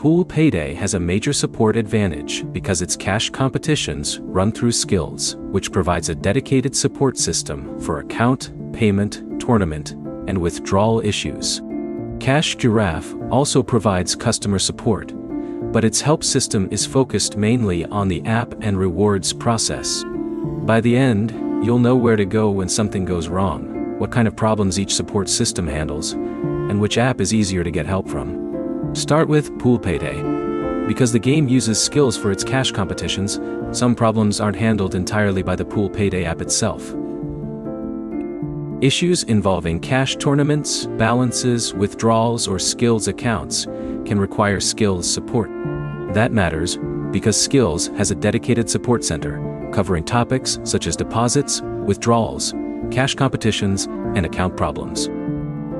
Pool Payday has a major support advantage because its cash competitions run through Skills, which provides a dedicated support system for account, payment, tournament, and withdrawal issues. Giraffe also provides customer support, but its help system is focused mainly on the app and rewards process. By the end, you'll know where to go when something goes wrong, what kind of problems each support system handles, and which app is easier to get help from. Start with Pool Payday. Because the game uses Skills for its cash competitions, some problems aren't handled entirely by the Pool Payday app itself. Issues involving cash tournaments, balances, withdrawals, or Skills accounts can require Skills support. That matters because Skills has a dedicated support center covering topics such as deposits, withdrawals, cash competitions, and account problems.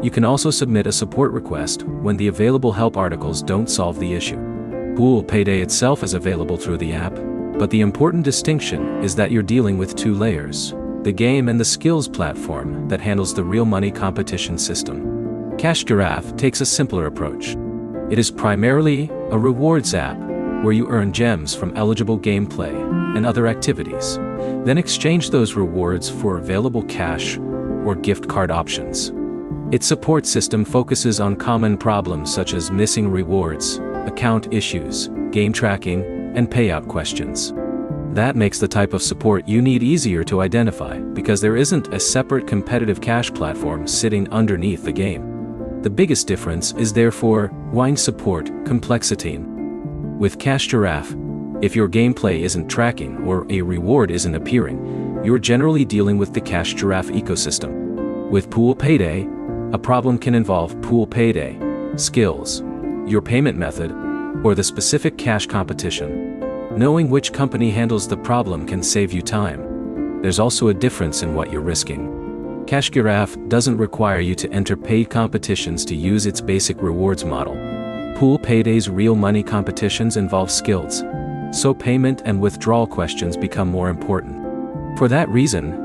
You can also submit a support request when the available help articles don't solve the issue. Pool Payday itself is available through the app, but the important distinction is that you're dealing with two layers: the game and the Skills platform that handles the real money competition system. Giraffe takes a simpler approach. It is primarily a rewards app where you earn gems from eligible gameplay and other activities, then exchange those rewards for available cash or gift card options. Its support system focuses on common problems such as missing rewards, account issues, game tracking, and payout questions. That makes the type of support you need easier to identify because there isn't a separate competitive cash platform sitting underneath the game. The biggest difference is therefore wine support complexity. With Giraffe, if your gameplay isn't tracking or a reward isn't appearing, you're generally dealing with the Giraffe ecosystem. With Pool Payday, a problem can involve Pool Payday, Skills, your payment method, or the specific cash competition. Knowing which company handles the problem can save you time. There's also a difference in what you're risking. Giraffe doesn't require you to enter paid competitions to use its basic rewards model. Pool Payday's real money competitions involve Skills, so payment and withdrawal questions become more important. For that reason,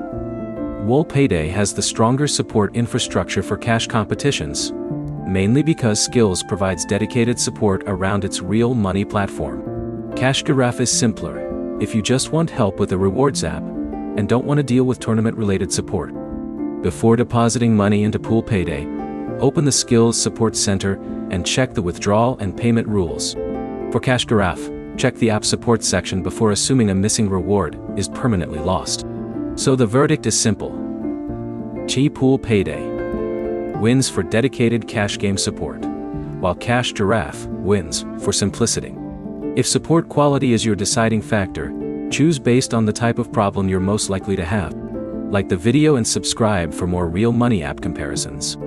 Pool Payday has the stronger support infrastructure for cash competitions, mainly because Skills provides dedicated support around its real money platform. Giraffe is simpler if you just want help with a rewards app and don't want to deal with tournament-related support. Before depositing money into Pool Payday, open the Skills Support Center and check the withdrawal and payment rules. For Giraffe, check the app support section before assuming a missing reward is permanently lost. So the verdict is simple. Pool Payday wins for dedicated cash game support, while Giraffe wins for simplicity. If support quality is your deciding factor, choose based on the type of problem you're most likely to have. Like the video and subscribe for more real money app comparisons.